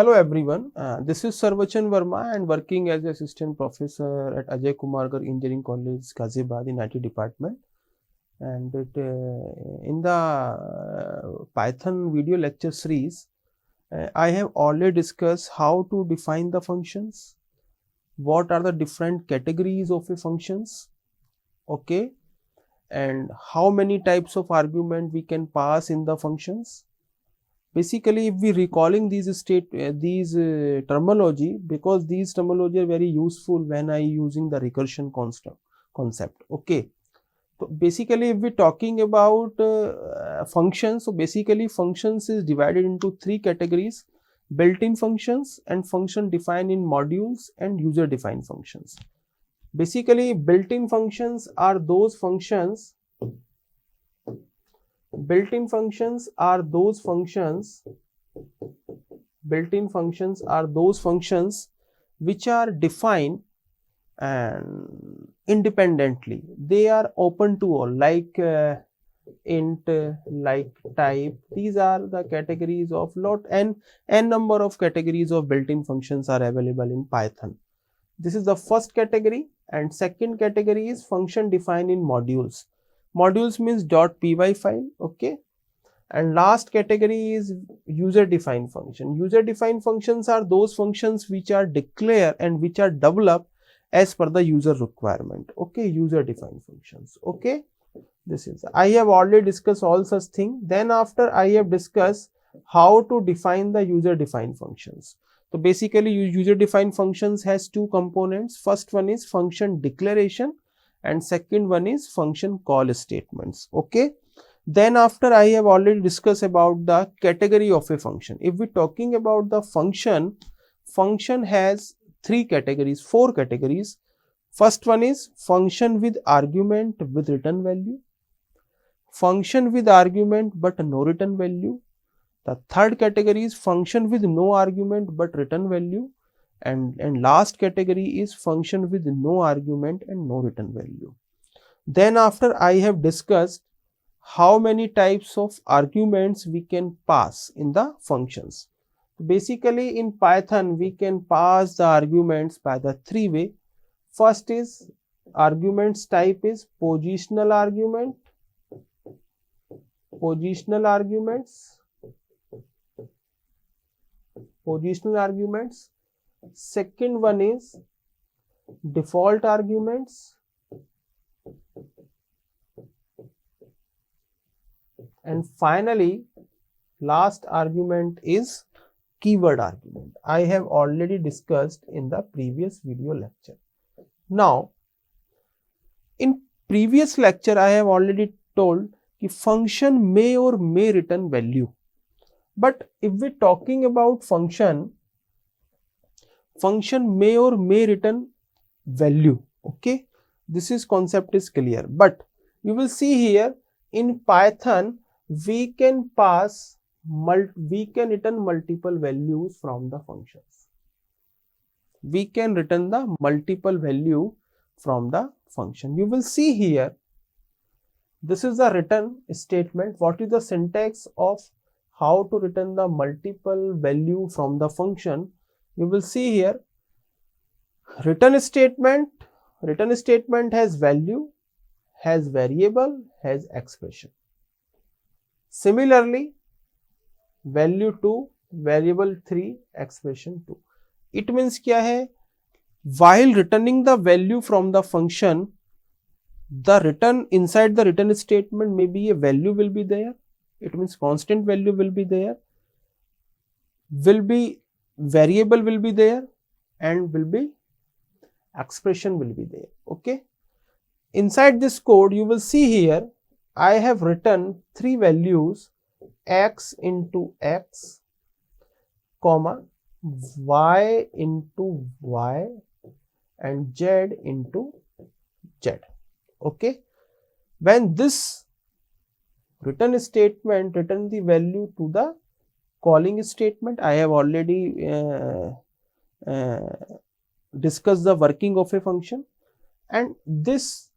Hello everyone, this is Sarvachan Verma and working as assistant professor at Ajay Kumargar Engineering College, Ghaziabad in IT department. And in the Python video lecture series, I have already discussed how to define the functions, what are the different categories of a functions, okay, and how many types of argument we can pass in the functions. Basically, if we recalling these terminology, because these terminology are very useful when I using the recursion concept. Okay, so basically, if we talking about functions, so basically functions is divided into three categories: built-in functions and function defined in modules and user-defined functions. Basically, built-in functions are those functions. Built-in functions are those functions which are defined and independently. They are open to all, like int, like type. These are the categories of n number of categories of built-in functions are available in Python. This is the first category, and second category is function defined in modules. Modules means .py file, okay. And last category is user defined function. User defined functions are those functions which are declared and which are developed as per the user requirement, okay. User defined functions, okay. This is, I have already discussed all such things. Then after I have discussed how to define the user defined functions. So basically user defined functions has two components. First one is function declaration and second one is function call statements, okay. Then after I have already discussed about the category of a function. If we talking about the function has four categories. First one is function with argument with return value, function with argument but no return value. The third category is function with no argument but return value, and last category is function with no argument and no return value. Then after I have discussed how many types of arguments we can pass in the functions. Basically in Python we can pass the arguments by the three way. First is arguments type is positional arguments. Second one is default arguments, and finally last argument is keyword argument. I have already discussed in the previous video lecture. Now in previous lecture I have already told that function may or may return value. But if we talking about function may or may return value, okay. This is concept is clear, but you will see here in Python we can return multiple values from the functions. We can return the multiple value from the function. You will see here, this is the return statement. What is the syntax of how to return the multiple value from the function? You will see here, return statement has value, has variable, has expression. Similarly, value 2, variable 3, expression 2. It means क्या है? While returning the value from the function, the return inside the return statement maybe a value will be there. It means constant value will be there, variable will be there, and expression will be there, okay. Inside this code you will see here I have written three values: x into x, comma, y into y, and z into z, okay. When this return statement return the value to the calling statement, I have already discussed the working of a function, and this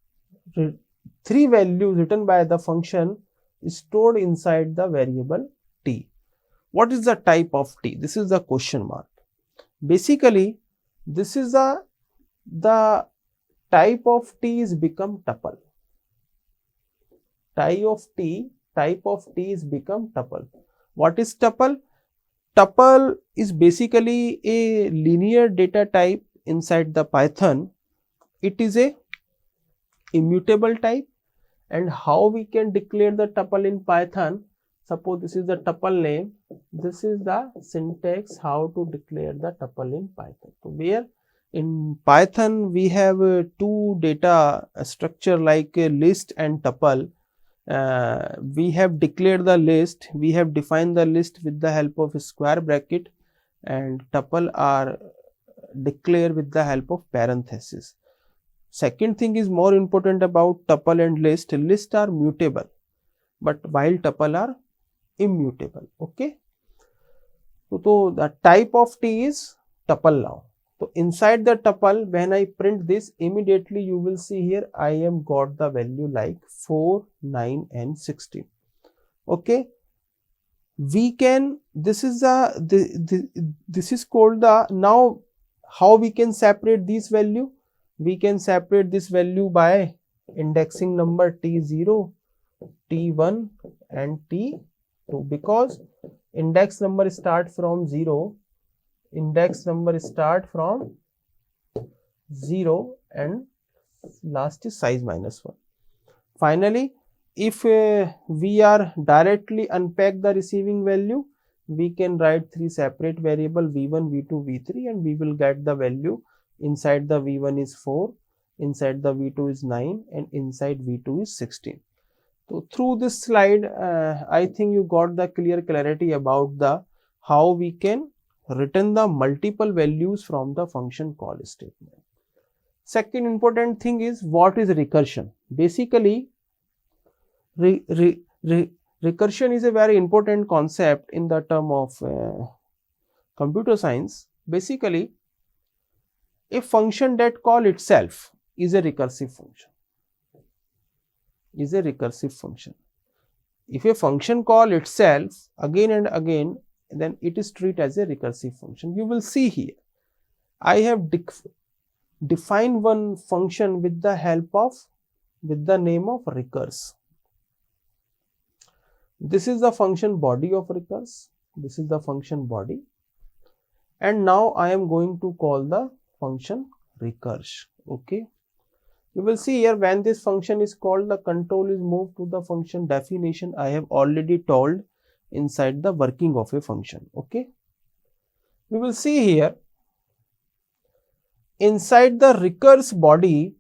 three values written by the function is stored inside the variable t. What is the type of T? This is the question mark. Basically, this is the type of T is become tuple. Type of T is become tuple. What is tuple? Tuple is basically a linear data type inside the Python. It is a immutable type. And how we can declare the tuple in Python? Suppose this is the tuple name. This is the syntax how to declare the tuple in Python. So where in Python we have two data structure like a list and tuple. We have declared the list, we have defined the list with the help of a square bracket, and tuple are declared with the help of parenthesis. Second thing is more important about tuple and list. List are mutable, but while tuple are immutable. Okay. So the type of T is tuple now. So inside the tuple, when I print this, immediately you will see here I am got the value like 4, 9 and 16. Okay. We can, this is this is called the, now how we can separate this value? We can separate this value by indexing number T0, T1 and T2, because index number start from 0, index number start from 0 and last is size minus 1. Finally, if we are directly unpack the receiving value, we can write three separate variable v1, v2, v3 and we will get the value. Inside the v1 is 4, inside the v2 is 9 and inside v2 is 16. So through this slide, I think you got the clear clarity about the how we can return the multiple values from the function call statement. Second important thing is what is recursion. Basically, recursion is a very important concept in the term of computer science. Basically, a function that call itself is a recursive function. Is a recursive function. If a function call itself again and again, then it is treated as a recursive function. You will see here, I have defined one function with the help of, with the name of recurse. This is the function body of recurse. This is the function body. And now I am going to call the function recurse. Okay. You will see here when this function is called, the control is moved to the function definition. I have already told inside the working of a function. Okay. We will see here inside the recurse body,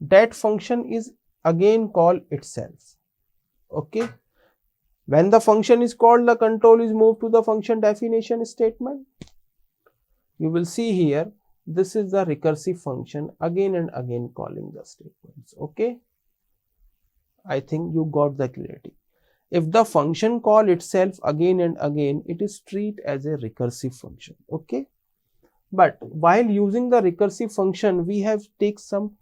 that function is again called itself. Okay. When the function is called, the control is moved to the function definition statement. You will see here, this is the recursive function again and again calling the statements. Okay. I think you got the clarity. If the function call itself again and again, it is treated as a recursive function. Okay. But while using the recursive function, we have take some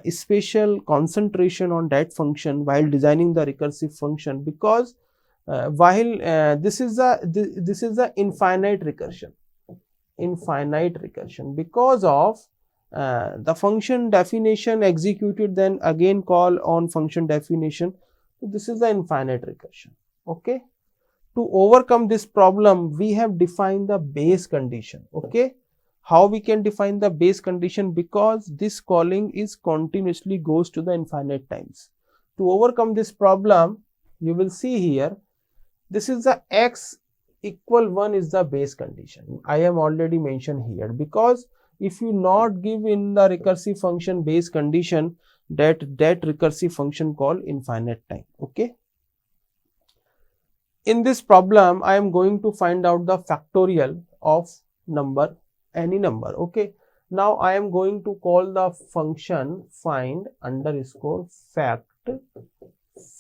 special concentration on that function while designing the recursive function, because this is the infinite recursion. Because of the function definition executed, then again call on function definition. So this is the infinite recursion. Okay. To overcome this problem, we have defined the base condition. Okay. How we can define the base condition? Because this calling is continuously goes to the infinite times. To overcome this problem, you will see here, this is the x equal 1 is the base condition. I am already mentioned here, because if you not give in the recursive function base condition, that recursive function call infinite time. Okay. In this problem, I am going to find out the factorial of number, any number. Okay. Now I am going to call the function find underscore fact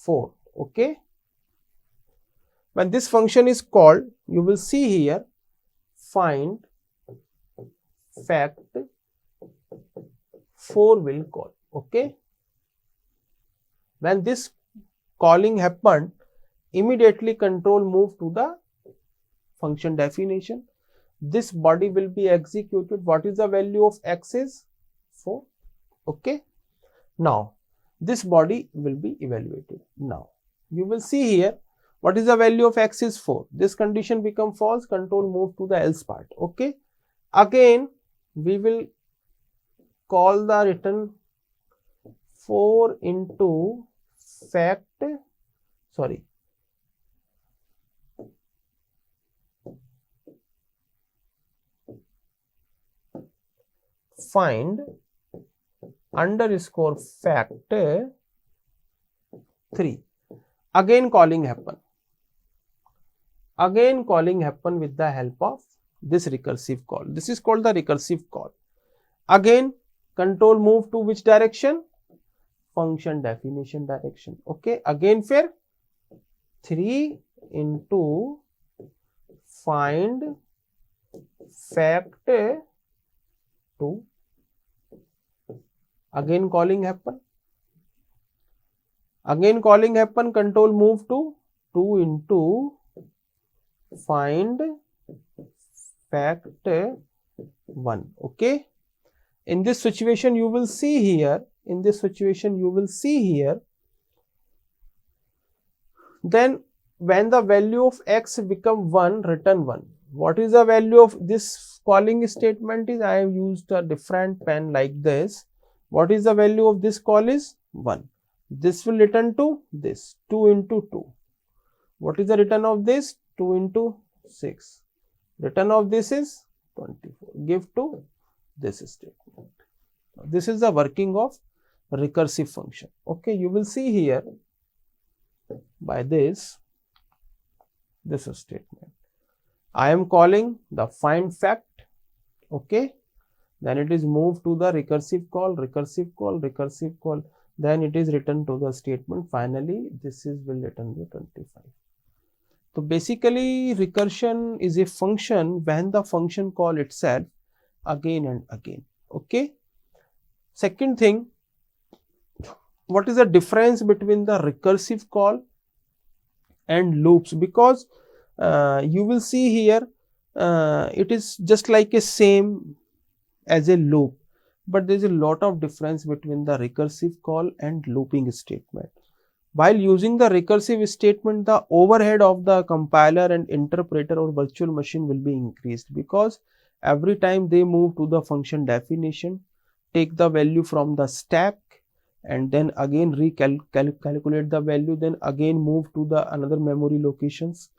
4. Okay. When this function is called, you will see here find fact 4 will call. Okay. When this calling happened, immediately control move to the function definition. This body will be executed. What is the value of x is 4. Okay. Now this body will be evaluated. Now you will see here, what is the value of x is 4. This condition become false, control move to the else part. Okay. Again we will call the return 4 into fact, sorry, find underscore fact 3. Again calling happen. Again calling happen with the help of this recursive call. This is called the recursive call. Again control move to which direction? Function definition direction. Okay. Again फिर 3 into find fact 2. Again calling happen. Again calling happen, control move to 2 into find fact 1. Okay. In this situation you will see here, then when the value of x become 1, return 1. What is the value of this calling statement is, I have used a different pen like this. What is the value of this call is 1. This will return to this 2 into 2. What is the return of this? 2 into 6. Return of this is 24. Give to this statement. This is the working of recursive function. Okay, you will see here by this statement. I am calling the find fact. Okay, then it is moved to the recursive call. Then it is returned to the statement. Finally, this is will return the 25. So basically, recursion is a function when the function call itself again and again. Okay. Second thing, what is the difference between the recursive call and loops? Because you will see here, it is just like a same as a loop, but there is a lot of difference between the recursive call and looping statement. While using the recursive statement, the overhead of the compiler and interpreter or virtual machine will be increased, because every time they move to the function definition, take the value from the stack and then again recalculate the value, then again move to the another memory locations.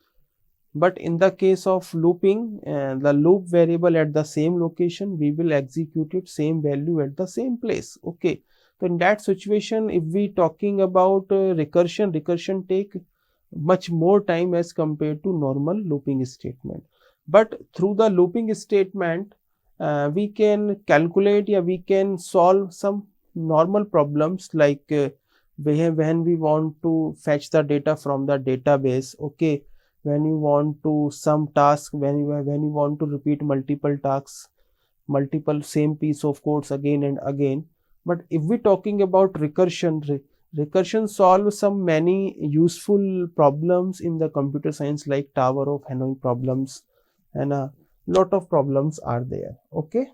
But in the case of looping, the loop variable at the same location, we will execute it same value at the same place. Okay. So in that situation, if we talking about recursion take much more time as compared to normal looping statement. But through the looping statement, we can calculate, we can solve some normal problems like when we want to fetch the data from the database. Okay. When you want to sum task, when you want to repeat multiple tasks, multiple same piece of codes again and again. But if we talking about recursion, recursion solves some many useful problems in the computer science like Tower of Hanoi problems, and a lot of problems are there. Okay.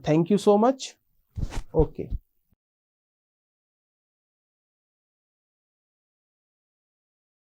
Thank you so much. Okay.